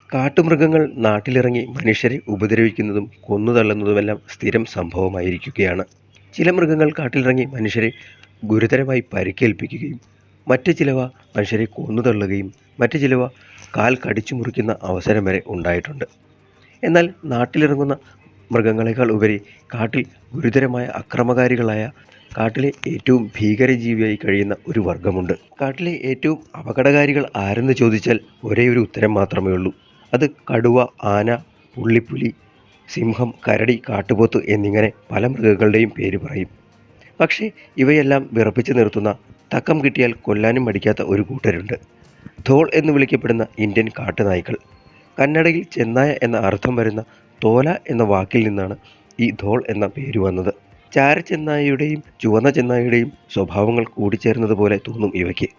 കാട്ടുമൃഗങ്ങൾ നാട്ടിലിറങ്ങി മനുഷ്യരെ ഉപദ്രവിക്കുന്നതും കൊന്നുതള്ളുന്നതുമെല്ലാം സ്ഥിരം സംഭവമായിരിക്കുകയാണ്. ചില മൃഗങ്ങൾ കാട്ടിലിറങ്ങി മനുഷ്യരെ ഗുരുതരമായി പരിക്കേൽപ്പിക്കുകയും മറ്റ് ചിലവ മനുഷ്യരെ കൊന്നുതള്ളുകയും മറ്റ് ചിലവ കാൽ കടിച്ചു മുറിക്കുന്ന അവസരം വരെ ഉണ്ടായിട്ടുണ്ട്. എന്നാൽ നാട്ടിലിറങ്ങുന്ന മൃഗങ്ങളെക്കാൾ ഉപരി കാട്ടിൽ ഗുരുതരമായ അക്രമകാരികളായ കാട്ടിലെ ഏറ്റവും ഭീകരജീവിയായി കഴിയുന്ന ഒരു വർഗമുണ്ട്. കാട്ടിലെ ഏറ്റവും അപകടകാരികൾ ആരെന്ന് ചോദിച്ചാൽ ഒരേ ഒരു ഉത്തരം മാത്രമേ ഉള്ളൂ. അത് കടുവ, ആന, പുള്ളിപ്പുലി, സിംഹം, കരടി, കാട്ടുപോത്ത് എന്നിങ്ങനെ പല മൃഗങ്ങളുടെയും പേര് പറയും. പക്ഷേ ഇവയെല്ലാം വിറപ്പിച്ചു നിർത്തുന്ന, തക്കം കിട്ടിയാൽ കൊല്ലാനും മടിക്കാത്ത ഒരു കൂട്ടരുണ്ട്. ധോൾ എന്ന് വിളിക്കപ്പെടുന്ന ഇന്ത്യൻ കാട്ടുനായ്ക്കൾ. കന്നഡയിൽ ചെന്നായ എന്ന അർത്ഥം വരുന്ന തോല എന്ന വാക്കിൽ നിന്നാണ് ഈ ധോൾ എന്ന പേര് വന്നത്. ചാരച്ചെന്നായയുടെയും ചുവന്ന ചെന്നായയുടെയും സ്വഭാവങ്ങൾ കൂടിച്ചേർന്നതുപോലെ തോന്നും ഇവയ്ക്ക്.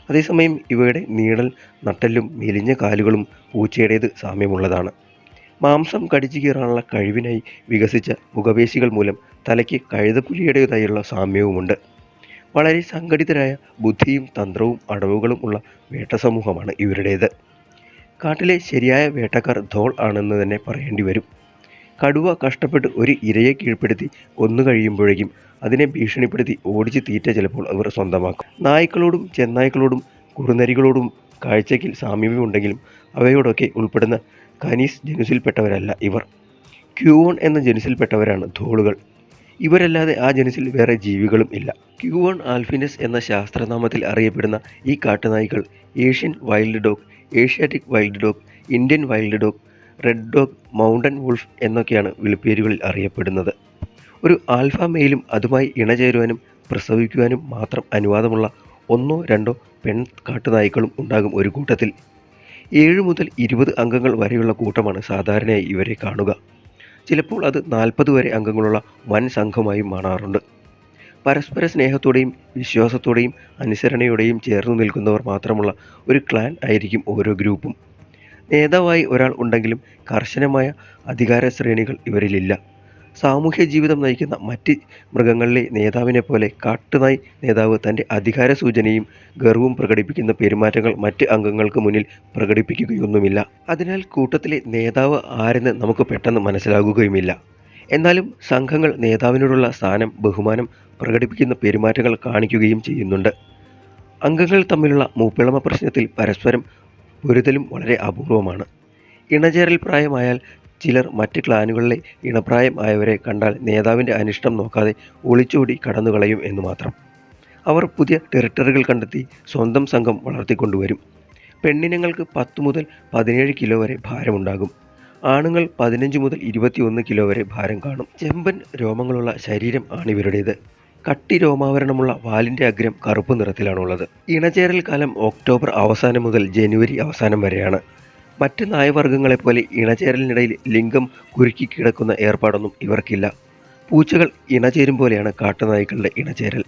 അതേസമയം ഇവയുടെ നീളൽ, നട്ടെല്ലും മെലിഞ്ഞ കാലുകളും പൂച്ചയുടേത് സാമ്യമുള്ളതാണ്. മാംസം കടിച്ചു കീറാനുള്ള കഴിവിനായി വികസിച്ച മുഖപേശികൾ മൂലം തലയ്ക്ക് കഴുതപ്പുലിയുടേതായുള്ള സാമ്യവുമുണ്ട്. വളരെ സംഘടിതരായ ബുദ്ധിയും തന്ത്രവും അടവുകളും ഉള്ള വേട്ടസമൂഹമാണ് ഇവരുടേത്. കാട്ടിലെ ശരിയായ വേട്ടക്കാർ ധോൾ ആണെന്ന് തന്നെ പറയേണ്ടി വരും. കടുവ കഷ്ടപ്പെട്ട് ഒരു ഇരയെ കീഴ്പ്പെടുത്തി കൊന്നു കഴിയുമ്പോഴേക്കും അതിനെ ഭീഷണിപ്പെടുത്തി ഓടിച്ച് തീറ്റ ചിലപ്പോൾ അവർ സ്വന്തമാക്കും. നായ്ക്കളോടും ചെന്നായ്ക്കളോടും കുറുനരികളോടും കാഴ്ചയ്ക്ക് സാമീപ്യമുണ്ടെങ്കിലും അവയോടൊക്കെ ഉൾപ്പെടുന്ന കനീസ് ജനുസിൽപ്പെട്ടവരല്ല ഇവർ. ക്യൂവോൺ എന്ന ജനുസിൽപ്പെട്ടവരാണ് ധോളുകൾ. ഇവരല്ലാതെ ആ ജനുസിൽ വേറെ ജീവികളും ഇല്ല. ക്യൂവോൺ ആൽഫിനസ് എന്ന ശാസ്ത്രനാമത്തിൽ അറിയപ്പെടുന്ന ഈ കാട്ടുനായ്ക്കൾ Asian wild dog, Asiatic wild dog, Indian wild dog, red dog, mountain wolf എന്നൊക്കെയാണ് വിളിപ്പേരുകളിൽ അറിയപ്പെടുന്നത്. ഒരു ആൽഫ മെയിലും അതുമായി ഇണചേരുവാനും പ്രസവിക്കുവാനും മാത്രം അനുവാദമുള്ള 1 or 2 പെൺ കാട്ടുനായ്ക്കളും ഉണ്ടാകും ഒരു കൂട്ടത്തിൽ. 7 മുതൽ 20 അംഗങ്ങൾ വരെയുള്ള കൂട്ടമാണ് സാധാരണയായി ഇവരെ കാണുക. ചിലപ്പോൾ അത് 40 വരെ അംഗങ്ങളുള്ള വൻ സംഘമായും മാറാറുണ്ട്. പരസ്പര സ്നേഹത്തോടെയും വിശ്വാസത്തോടെയും അനുസരണയോടെയും ചേർന്നു നിൽക്കുന്നവർ മാത്രമുള്ള ഒരു ക്ലാൻ ആയിരിക്കും ഓരോ ഗ്രൂപ്പും. നേതാവായി ഒരാൾ ഉണ്ടെങ്കിലും കർശനമായ അധികാര ശ്രേണികൾ ഇവരിലില്ല. സാമൂഹ്യ ജീവിതം നയിക്കുന്ന മറ്റ് മൃഗങ്ങളിലെ നേതാവിനെ പോലെ കാട്ടുനായ് നേതാവ് തൻ്റെ അധികാര സൂചനയും ഗർവവും പ്രകടിപ്പിക്കുന്ന പെരുമാറ്റങ്ങൾ മറ്റ് അംഗങ്ങൾക്ക് മുന്നിൽ പ്രകടിപ്പിക്കുകയൊന്നുമില്ല. അതിനാൽ കൂട്ടത്തിലെ നേതാവ് ആരെന്ന് നമുക്ക് പെട്ടെന്ന് മനസ്സിലാകുകയുമില്ല. എന്നാലും സംഘങ്ങൾ നേതാവിനോടുള്ള സ്ഥാനം, ബഹുമാനം പ്രകടിപ്പിക്കുന്ന പെരുമാറ്റങ്ങൾ കാണിക്കുകയും ചെയ്യുന്നുണ്ട്. അംഗങ്ങൾ തമ്മിലുള്ള മൂപ്പിളമ പ്രശ്നത്തിൽ പരസ്പരം പൊരുതലും വളരെ അപൂർവമാണ്. ഇണചേരൽ പ്രായമായാൽ ചിലർ മറ്റ് ക്ലാനുകളിലെ ഇണപ്രായം ആയവരെ കണ്ടാൽ നേതാവിൻ്റെ അനിഷ്ടം നോക്കാതെ ഒളിച്ചോടി കടന്നുകളയും എന്ന് മാത്രം. അവർ പുതിയ ടെറിട്ടറികൾ കണ്ടെത്തി സ്വന്തം സംഘം വളർത്തിക്കൊണ്ടുവരും. പെണ്ണിനങ്ങൾക്ക് 10 മുതൽ 17 കിലോ വരെ ഭാരമുണ്ടാകും. ആണുങ്ങൾ 15 മുതൽ 21 കിലോ വരെ ഭാരം കാണും. ചെമ്പൻ രോമങ്ങളുള്ള ശരീരം ആണിവരുടേത്. കട്ടി രോമാവരണമുള്ള വാലിൻ്റെ അഗ്രം കറുപ്പ് നിറത്തിലാണുള്ളത്. ഇണചേരൽ കാലം ഒക്ടോബർ അവസാനം മുതൽ ജനുവരി അവസാനം വരെയാണ്. മറ്റ് നായവർഗ്ഗങ്ങളെപ്പോലെ ഇണചേരലിനിടയിൽ ലിംഗം കുരുക്കി കിടക്കുന്ന ഏർപ്പാടൊന്നും ഇവർക്കില്ല. പൂച്ചകൾ ഇണചേരും പോലെയാണ് കാട്ടുനായ്ക്കളുടെ ഇണചേരൽ.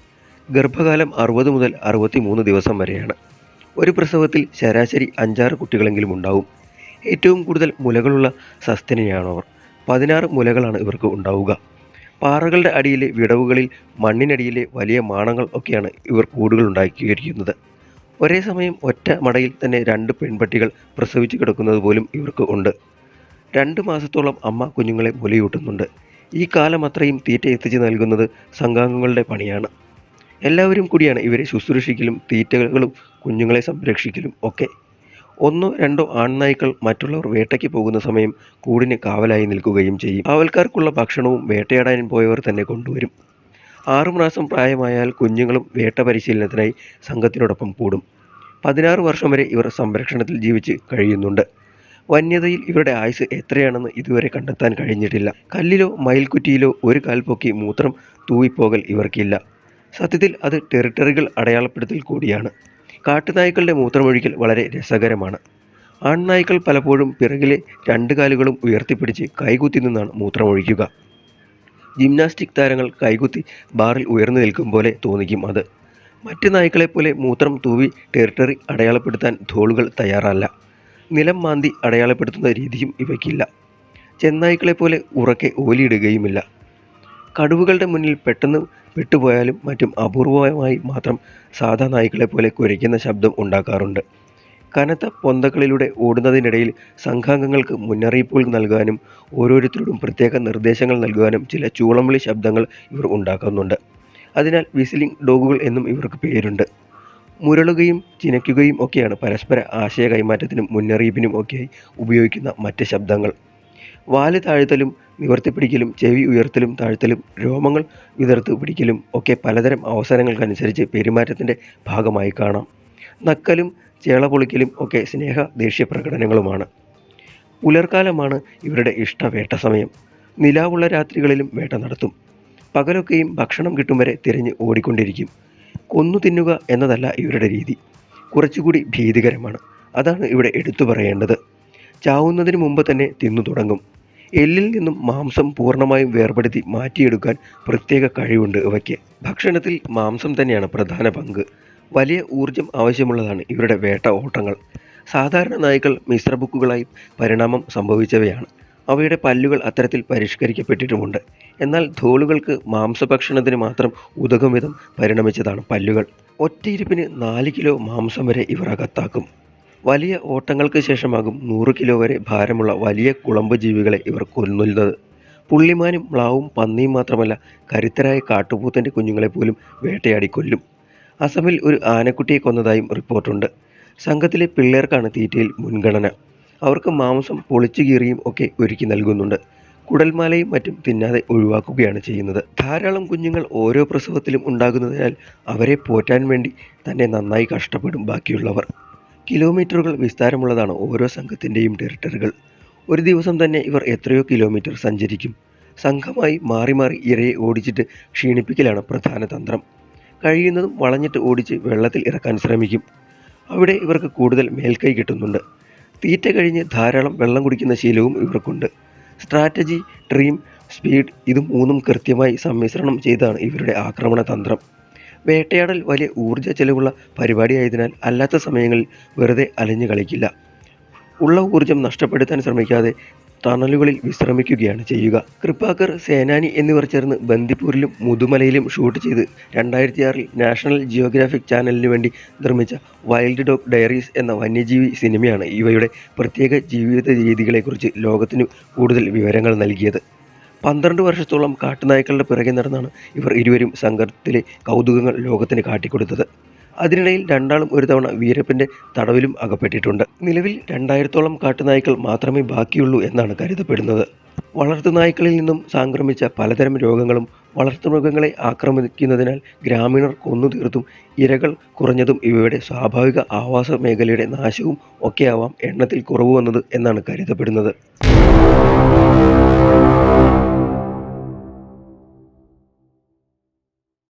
ഗർഭകാലം 60 മുതൽ 63 ദിവസം വരെയാണ്. ഒരു പ്രസവത്തിൽ ശരാശരി 5-6 കുട്ടികളെങ്കിലും ഉണ്ടാവും. ഏറ്റവും കൂടുതൽ മുലകളുള്ള സസ്തനിയാണവർ. 16 മുലകളാണ് ഇവർക്ക് ഉണ്ടാവുക. പാറകളുടെ അടിയിലെ വിടവുകളിൽ, മണ്ണിനടിയിലെ വലിയ മാണങ്ങൾ ഒക്കെയാണ് ഇവർ കൂടുകൾ ഉണ്ടാക്കിയിരിക്കുന്നത്. ഒരേ സമയം ഒറ്റ മടയിൽ തന്നെ 2 പെൺപട്ടികൾ പ്രസവിച്ചു കിടക്കുന്നത് പോലും ഇവർക്ക് ഉണ്ട്. 2 മാസത്തോളം അമ്മ കുഞ്ഞുങ്ങളെ മുലയൂട്ടുന്നുണ്ട്. ഈ കാലം അത്രയും തീറ്റ എത്തിച്ചു നൽകുന്നത് സംഘാംഗങ്ങളുടെ പണിയാണ്. എല്ലാവരും കൂടിയാണ് ഇവരെ ശുശ്രൂഷിക്കലും തീറ്റകളും കുഞ്ഞുങ്ങളെ സംരക്ഷിക്കലും ഒക്കെ. 1 or 2 ആൺനായ്ക്കൾ മറ്റുള്ളവർ വേട്ടയ്ക്ക് പോകുന്ന സമയം കൂടിന് കാവലായി നിൽക്കുകയും ചെയ്യും. കാവൽക്കാർക്കുള്ള ഭക്ഷണവും വേട്ടയാടാൻ പോയവർ തന്നെ കൊണ്ടുവരും. 6 മാസം പ്രായമായാൽ കുഞ്ഞുങ്ങളും വേട്ട പരിശീലനത്തിനായി സംഘത്തിനോടൊപ്പം കൂടും. 16 വർഷം വരെ ഇവർ സംരക്ഷണത്തിൽ ജീവിച്ച് കഴിയുന്നുണ്ട്. വന്യതയിൽ ഇവരുടെ ആയുസ് എത്രയാണെന്ന് ഇതുവരെ കണ്ടെത്താൻ കഴിഞ്ഞിട്ടില്ല. കല്ലിലോ മയിൽക്കുറ്റിയിലോ ഒരു കാൽ പൊക്കി മൂത്രം തൂവിപ്പോകൽ ഇവർക്കില്ല. സത്യത്തിൽ അത് ടെറിട്ടറികൾ അടയാളപ്പെടുത്തൽ കൂടിയാണ്. കാട്ടുനായ്ക്കളുടെ മൂത്രമൊഴിക്കൽ വളരെ രസകരമാണ്. ആൺനായ്ക്കൾ പലപ്പോഴും പിറകിലെ 2 കാലുകളും ഉയർത്തിപ്പിടിച്ച് കൈകുത്തി നിന്നാണ് മൂത്രമൊഴിക്കുക. ജിംനാസ്റ്റിക് താരങ്ങൾ കൈകുത്തി ബാറിൽ ഉയർന്നു നിൽക്കും പോലെ തോന്നിക്കും അത്. മറ്റ് നായ്ക്കളെപ്പോലെ മൂത്രം തൂവി ടെറിട്ടറി അടയാളപ്പെടുത്താൻ ധോളുകൾ തയ്യാറല്ല. നിലം മാന്തി അടയാളപ്പെടുത്തുന്ന രീതിയും ഇവയ്ക്കില്ല. ചെന്നായ്ക്കളെപ്പോലെ ഉറക്കെ ഓലിയിടുകയുമില്ല. കടുവകളുടെ മുന്നിൽ പെട്ടെന്ന് വിട്ടുപോയാലും മറ്റും അപൂർവമായി മാത്രം സാധാ നായ്ക്കളെപ്പോലെ കുരയ്ക്കുന്ന ശബ്ദം ഉണ്ടാക്കാറുണ്ട്. കനത്ത പൊന്തകളിലൂടെ ഓടുന്നതിനിടയിൽ സംഘാംഗങ്ങൾക്ക് മുന്നറിയിപ്പുകൾ നൽകാനും ഓരോരുത്തരോടും പ്രത്യേക നിർദ്ദേശങ്ങൾ നൽകുവാനും ചില ചൂളംവിളി ശബ്ദങ്ങൾ ഇവർ ഉണ്ടാക്കുന്നുണ്ട്. അതിനാൽ വിസിലിംഗ് ഡോഗുകൾ എന്നും ഇവർക്ക് പേരുണ്ട്. മുരളുകയും ചിനയ്ക്കുകയും ഒക്കെയാണ് പരസ്പര ആശയ കൈമാറ്റത്തിനും മുന്നറിയിപ്പിനും ഒക്കെയായി ഉപയോഗിക്കുന്ന മറ്റ് ശബ്ദങ്ങൾ. വാല് താഴ്ത്തലും നിവർത്തിപ്പിടിക്കലും ചെവി ഉയർത്തലും താഴ്ത്തലും രോമങ്ങൾ വിതർത്ത് പിടിക്കലും ഒക്കെ പലതരം അവസരങ്ങൾക്കനുസരിച്ച് പെരുമാറ്റത്തിൻ്റെ ഭാഗമായി കാണാം. നക്കലും ചേള പൊളിക്കലും ഒക്കെ സ്നേഹ ദേഷ്യ പ്രകടനങ്ങളുമാണ്. പുലർക്കാലമാണ് ഇവരുടെ ഇഷ്ട വേട്ട സമയം. നിലാവുള്ള രാത്രികളിലും വേട്ട നടത്തും. പകലൊക്കെയും ഭക്ഷണം കിട്ടും വരെ തിരഞ്ഞ് ഓടിക്കൊണ്ടിരിക്കും. കൊന്നു തിന്നുക എന്നതല്ല ഇവരുടെ രീതി. കുറച്ചുകൂടി ഭീതികരമാണ്. അതാണ് ഇവിടെ എടുത്തു പറയേണ്ടത്. ചാവുന്നതിന് മുമ്പ് തന്നെ തിന്നു തുടങ്ങും. എല്ലിൽ നിന്നും മാംസം പൂർണ്ണമായും വേർപെടുത്തി മാറ്റിയെടുക്കാൻ പ്രത്യേക കഴിവുണ്ട് ഇവയ്ക്ക്. ഭക്ഷണത്തിൽ മാംസം തന്നെയാണ് പ്രധാന പങ്ക്. വലിയ ഊർജം ആവശ്യമുള്ളതാണ് ഇവരുടെ വേട്ട ഓട്ടങ്ങൾ. സാധാരണ നായ്ക്കൾ മിശ്രബുക്കുകളായി പരിണാമം സംഭവിച്ചവയാണ്. അവയുടെ പല്ലുകൾ അത്തരത്തിൽ പരിഷ്കരിക്കപ്പെട്ടിട്ടുമുണ്ട്. എന്നാൽ ധോളുകൾക്ക് മാംസഭക്ഷണത്തിന് മാത്രം ഉതകും വിധം പരിണമിച്ചതാണ് പല്ലുകൾ. ഒറ്റയിരുപ്പിന് 4 കിലോ മാംസം വരെ ഇവർ അകത്താക്കും. വലിയ ഓട്ടങ്ങൾക്ക് ശേഷമാകും 100 കിലോ വരെ ഭാരമുള്ള വലിയ കുളമ്പ് ജീവികളെ ഇവർ കൊല്ലുന്നത്. പുള്ളിമാനും മ്ലാവും പന്നിയും മാത്രമല്ല, കരുത്തരായ കാട്ടുപോത്തിൻ്റെ കുഞ്ഞുങ്ങളെ പോലും വേട്ടയാടി കൊല്ലും. അസമിൽ ഒരു ആനക്കുട്ടിയെ കൊന്നതായും റിപ്പോർട്ടുണ്ട്. സംഘത്തിലെ പിള്ളേർക്കാണ് തീറ്റയിൽ മുൻഗണന. അവർക്ക് മാംസം പൊളിച്ചു കീറിയും ഒക്കെ ഒരുക്കി നൽകുന്നുണ്ട്. കുടൽമാലയും മറ്റും തിന്നാതെ ഒഴിവാക്കുകയാണ് ചെയ്യുന്നത്. ധാരാളം കുഞ്ഞുങ്ങൾ ഓരോ പ്രസവത്തിലും ഉണ്ടാകുന്നതിനാൽ അവരെ പോറ്റാൻ വേണ്ടി തന്നെ നന്നായി കഷ്ടപ്പെടും ബാക്കിയുള്ളവർ. കിലോമീറ്ററുകൾ വിസ്താരമുള്ളതാണ് ഓരോ സംഘത്തിൻ്റെയും ടെറിട്ടറികൾ. ഒരു ദിവസം തന്നെ ഇവർ എത്രയോ കിലോമീറ്റർ സഞ്ചരിക്കും. സംഘമായി മാറി മാറി ഇരയെ ഓടിച്ചിട്ട് ക്ഷീണിപ്പിക്കലാണ് പ്രധാന തന്ത്രം. കഴിയുന്നതും വളഞ്ഞിട്ട് ഓടിച്ച് വെള്ളത്തിൽ ഇറക്കാൻ ശ്രമിക്കും. അവിടെ ഇവർക്ക് കൂടുതൽ മേൽക്കൈ കിട്ടുന്നുണ്ട്. തീറ്റ കഴിഞ്ഞ് ധാരാളം വെള്ളം കുടിക്കുന്ന ശീലവും ഇവർക്കുണ്ട്. സ്ട്രാറ്റജി, ഡ്രീം, സ്പീഡ് ഇത് മൂന്നും കൃത്യമായി സമ്മിശ്രണം ചെയ്താണ് ഇവരുടെ ആക്രമണ തന്ത്രം. വേട്ടയാടൽ വലിയ ഊർജ്ജ ചെലവുള്ള പരിപാടിയായതിനാൽ അല്ലാത്ത സമയങ്ങളിൽ വെറുതെ അലഞ്ഞു കളിക്കില്ല. ഉള്ള ഊർജം നഷ്ടപ്പെടുത്താൻ ശ്രമിക്കാതെ ടണലുകളിൽ വിശ്രമിക്കുകയാണ് ചെയ്യുക. കൃപാകർ, സേനാനി എന്നിവർ ചേർന്ന് ബന്ദിപ്പൂരിലും മുതുമലയിലും ഷൂട്ട് ചെയ്ത് 2006 നാഷണൽ ജിയോഗ്രാഫിക് ചാനലിന് വേണ്ടി നിർമ്മിച്ച വൈൽഡ് ഡോഗ് ഡയറീസ് എന്ന വന്യജീവി സിനിമയാണ് ഇവയുടെ പ്രത്യേക ജീവിത രീതികളെക്കുറിച്ച് ലോകത്തിന് കൂടുതൽ വിവരങ്ങൾ നൽകിയത്. 12 വർഷത്തോളം കാട്ടുനായ്ക്കളുടെ പിറകെ നടന്നാണ് ഇവർ ഇരുവരും സംഘത്തിലെ കൗതുകങ്ങൾ ലോകത്തിന് കാട്ടിക്കൊടുത്തത്. അതിനിടയിൽ രണ്ടാളും ഒരു തവണ വീരപ്പൻ്റെ തടവിലും അകപ്പെട്ടിട്ടുണ്ട്. നിലവിൽ 2000-ഓളം കാട്ടുനായ്ക്കൾ മാത്രമേ ബാക്കിയുള്ളൂ എന്നാണ് കരുതപ്പെടുന്നത്. വളർത്തുനായ്ക്കളിൽ നിന്നും സംക്രമിച്ച പലതരം രോഗങ്ങളും വളർത്തുമൃഗങ്ങളെ ആക്രമിക്കുന്നതിനാൽ ഗ്രാമീണർ കൊന്നു തീർത്തും ഇരകൾ കുറഞ്ഞതും ഇവയുടെ സ്വാഭാവിക ആവാസ മേഖലയുടെ നാശവും ഒക്കെയാവാം എണ്ണത്തിൽ കുറവ് വന്നത് എന്നാണ് കരുതപ്പെടുന്നത്.